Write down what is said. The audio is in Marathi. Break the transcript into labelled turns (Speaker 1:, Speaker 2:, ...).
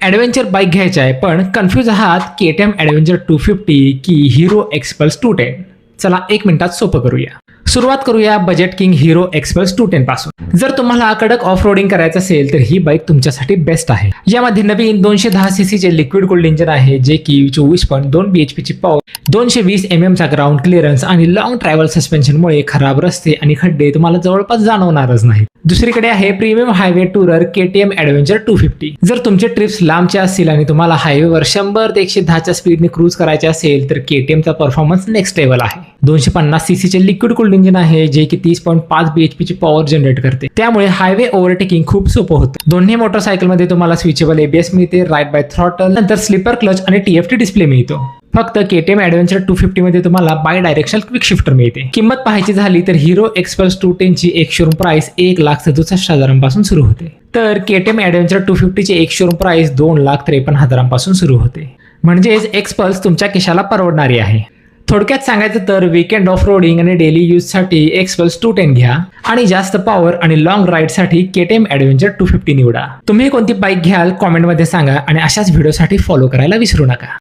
Speaker 1: ॲडव्हेंचर बाईक घ्यायची आहे पण कन्फ्यूज आहात KTM ॲडव्हेंचर 250 की हिरो एक्सपल्स 210. चला 1 मिनिटात सोपं करूया. सुरुवात करूया बजेट किंग हिरो एक्सपल्स 210 पासून. जर तुम्हाला कडक ऑफ रोडिंग करायचं असेल तर ही बाईक तुमच्यासाठी बेस्ट आहे. यामध्ये नवीन 210 सीसी चे लिक्विड कूल्ड इंजिन आहे जे की 24.2 BHP ची पॉवर, 220 mm चा ग्राउंड क्लिअरन्स आणि लॉंग ट्रॅव्हल सस्पेन्शनमुळे खराब रस्ते आणि खड्डे तुम्हाला जवळपास जाणवणारच नाही. दुसरीकडे आहे premium highway tourer KTM adventure 250. जर तुमचे ट्रिप्स लांबचे असतील आणि तुम्हाला हायवेवर 100 ते 110 च्या स्पीडने क्रूज करायचे असेल तर KTM चा परफॉर्मन्स नेक्स्ट लेवल आहे. 250 सीसी चे लिक्विड कूल्ड इंजिन आहे जे की 30.5 BHP ची पॉवर जनरेट करते, त्यामुळे हायवे ओव्हरटेकिंग खूप सोपं होतं. दोन्ही मोटरसायकल मध्ये तुम्हाला स्विचेबल ABS मिळते, राईट बाय थ्रॉटल, नंतर स्लीपर क्लच आणि TFT डिस्प्ले मिळतो. फक्त KTM ॲडव्हेंचर 250 मध्ये तुम्हाला बाय डायरेक्शनल क्विक शिफ्टर मिळते. किंमत पाहायची झाली तर हिरो एक्सपल्स 210 ची एक शोरूम प्राइस 1,67,000 पासून सुरू होते, तर KTM ॲडव्हेंचर 250 ची एक शोरूम प्राइस 2,53,000 पासून सुरू होते. म्हणजेच एक्सपल्स तुमच्या खिशाला परवडणारी आहे. थोडक्यात सांगायचं तर वीकेंड ऑफ रोडिंग आणि डेली यूज साठी एक्सपल्स 210 घ्या आणि जास्त पॉवर आणि लॉंग राईड साठी KTM ॲडव्हेंचर 250 निवडा. तुम्ही कोणती बाईक घ्याल कॉमेंटमध्ये सांगा आणि अशाच व्हिडिओसाठी फॉलो करायला विसरू नका.